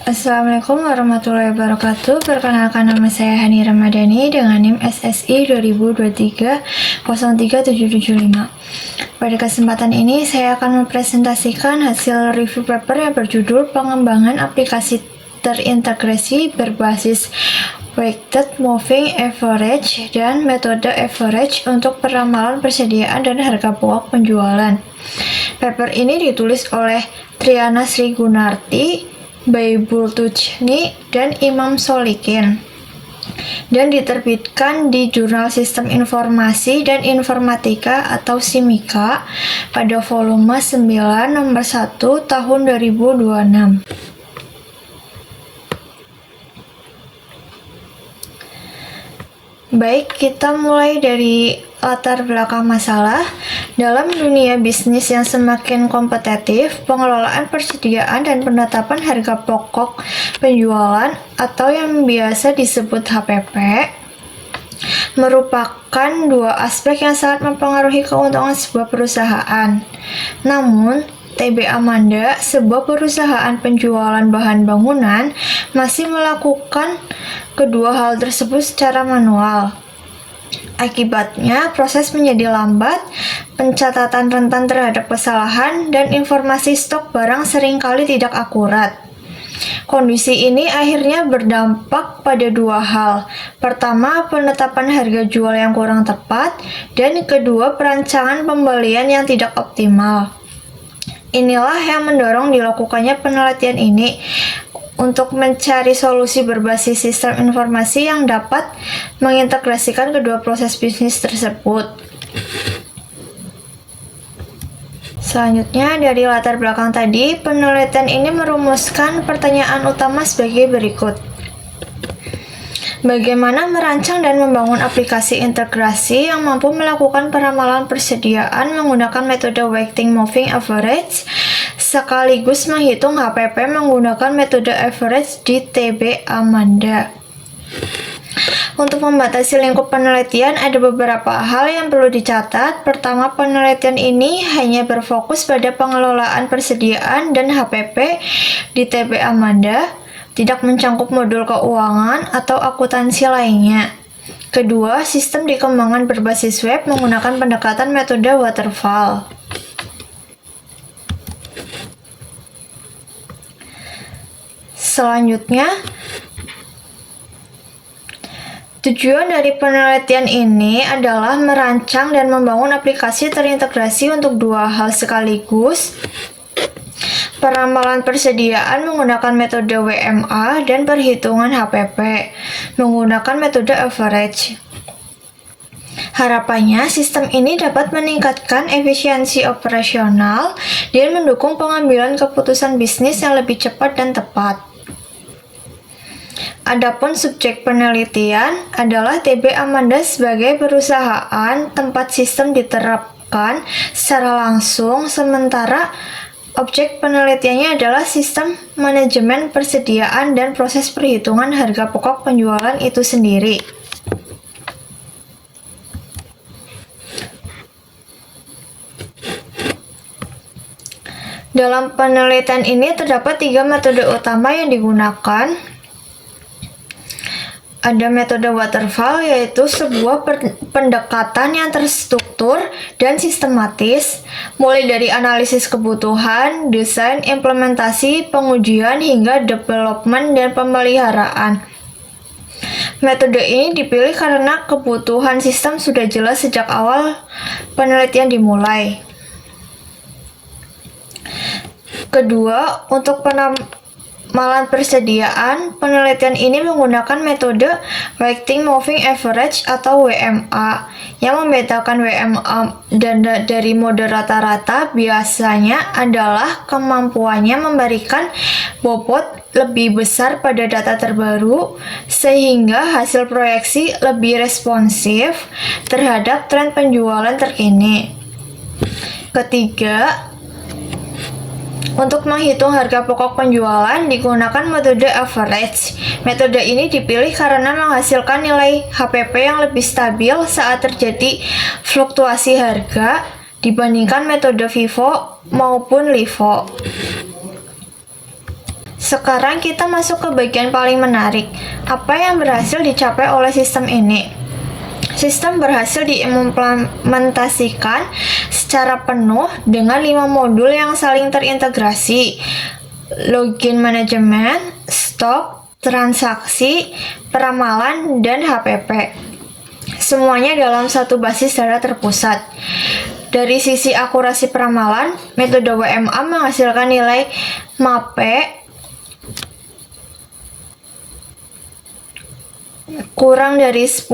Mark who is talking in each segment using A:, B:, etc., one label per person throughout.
A: Assalamualaikum warahmatullahi wabarakatuh. Perkenalkan, nama saya Hani Ramadhani dengan NIM SSI 2023-03775. Pada kesempatan ini saya akan mempresentasikan hasil review paper yang berjudul Pengembangan Aplikasi Terintegrasi Berbasis Weighted Moving Average dan Metode Average untuk Peramalan Persediaan dan Harga Pokok Penjualan. Paper ini ditulis oleh Triana Sri Gunarti, Baibul Tujni, dan Imam Solikin, dan diterbitkan di Jurnal Sistem Informasi dan Informatika atau SIMIKA pada volume 9 nomor 1 tahun 2026. Baik, kita mulai dari latar belakang masalah. Dalam dunia bisnis yang semakin kompetitif, pengelolaan persediaan dan penetapan harga pokok penjualan atau yang biasa disebut HPP merupakan dua aspek yang sangat mempengaruhi keuntungan sebuah perusahaan. Namun, TB Amanda, sebuah perusahaan penjualan bahan bangunan, masih melakukan kedua hal tersebut secara manual. Akibatnya, proses menjadi lambat, pencatatan rentan terhadap kesalahan, dan informasi stok barang seringkali tidak akurat. Kondisi ini akhirnya berdampak pada dua hal. Pertama, penetapan harga jual yang kurang tepat, dan kedua, perancangan pembelian yang tidak optimal. Inilah yang mendorong dilakukannya penelitian ini untuk mencari solusi berbasis sistem informasi yang dapat mengintegrasikan kedua proses bisnis tersebut. Selanjutnya, dari latar belakang tadi, penelitian ini merumuskan pertanyaan utama sebagai berikut. Bagaimana merancang dan membangun aplikasi integrasi yang mampu melakukan peramalan persediaan menggunakan metode Weighted Moving Average sekaligus menghitung HPP menggunakan metode average di TB Amanda. Untuk membatasi lingkup penelitian, ada beberapa hal yang perlu dicatat. Pertama, penelitian ini hanya berfokus pada pengelolaan persediaan dan HPP di TB Amanda, tidak mencangkup modul keuangan atau akuntansi lainnya. Kedua, sistem dikembangkan berbasis web menggunakan pendekatan metode waterfall. Selanjutnya, tujuan dari penelitian ini adalah merancang dan membangun aplikasi terintegrasi untuk dua hal sekaligus: peramalan persediaan menggunakan metode WMA dan perhitungan HPP menggunakan metode average. Harapannya, sistem ini dapat meningkatkan efisiensi operasional dan mendukung pengambilan keputusan bisnis yang lebih cepat dan tepat. Adapun subjek penelitian adalah TB Amanda sebagai perusahaan tempat sistem diterapkan secara langsung, sementara objek penelitiannya adalah sistem manajemen persediaan dan proses perhitungan harga pokok penjualan itu sendiri. Dalam penelitian ini terdapat 3 metode utama yang digunakan. Ada metode waterfall, yaitu sebuah pendekatan yang terstruktur dan sistematis, mulai dari analisis kebutuhan, desain, implementasi, pengujian, hingga development dan pemeliharaan. Metode ini dipilih karena kebutuhan sistem sudah jelas sejak awal penelitian dimulai. Kedua, untuk penamalan persediaan, penelitian ini menggunakan metode Weighted Moving Average atau WMA. Yang membedakan WMA dari mode rata-rata biasanya adalah kemampuannya memberikan bobot lebih besar pada data terbaru, sehingga hasil proyeksi lebih responsif terhadap tren penjualan terkini. Ketiga, untuk menghitung harga pokok penjualan digunakan metode average. Metode ini dipilih karena menghasilkan nilai HPP yang lebih stabil saat terjadi fluktuasi harga dibandingkan metode FIFO maupun LIFO. Sekarang kita masuk ke bagian paling menarik. Apa yang berhasil dicapai oleh sistem ini? Sistem berhasil diimplementasikan secara penuh dengan 5 modul yang saling terintegrasi. Login manajemen, stok, transaksi, peramalan, dan HPP. Semuanya dalam satu basis data terpusat. Dari sisi akurasi peramalan, metode WMA menghasilkan nilai MAPE kurang dari 10%,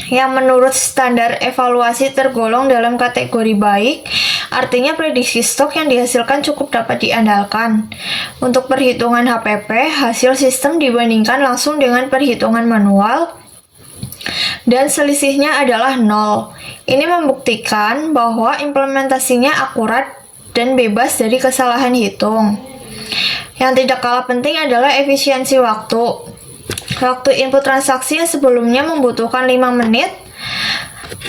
A: yang menurut standar evaluasi tergolong dalam kategori baik, artinya prediksi stok yang dihasilkan cukup dapat diandalkan. Untuk perhitungan HPP, hasil sistem dibandingkan langsung dengan perhitungan manual, dan selisihnya adalah 0. Ini membuktikan bahwa implementasinya akurat dan bebas dari kesalahan hitung. Yang tidak kalah penting adalah efisiensi waktu. Waktu input transaksi yang sebelumnya membutuhkan 5 menit,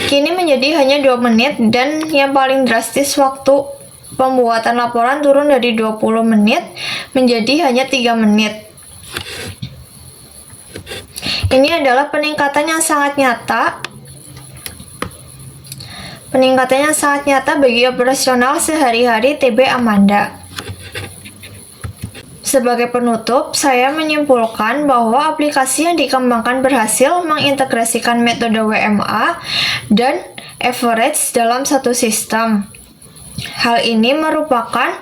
A: kini menjadi hanya 2 menit, dan yang paling drastis waktu pembuatan laporan turun dari 20 menit menjadi hanya 3 menit. Ini adalah peningkatan yang sangat nyata bagi operasional sehari-hari TB Amanda. Sebagai penutup, saya menyimpulkan bahwa aplikasi yang dikembangkan berhasil mengintegrasikan metode WMA dan average dalam satu sistem. Hal ini merupakan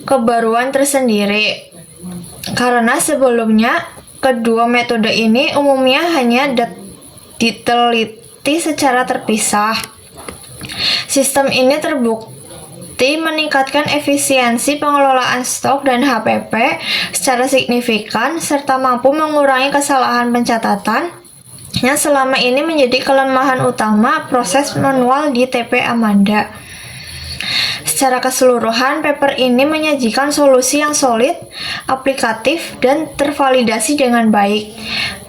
A: kebaruan tersendiri, karena sebelumnya kedua metode ini umumnya hanya diteliti secara terpisah. Sistem ini terbukti meningkatkan efisiensi pengelolaan stok dan HPP secara signifikan, serta mampu mengurangi kesalahan pencatatan yang selama ini menjadi kelemahan utama proses manual di TP Amanda. Secara keseluruhan, paper ini menyajikan solusi yang solid, aplikatif, dan tervalidasi dengan baik,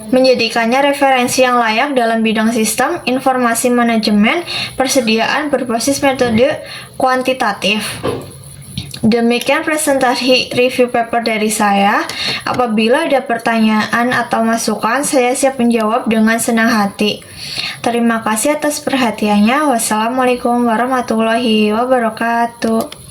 A: menjadikannya referensi yang layak dalam bidang sistem, informasi manajemen, persediaan berbasis metode kuantitatif. Demikian presentasi review paper dari saya. Apabila ada pertanyaan atau masukan, saya siap menjawab dengan senang hati. Terima kasih atas perhatiannya. Wassalamualaikum warahmatullahi wabarakatuh.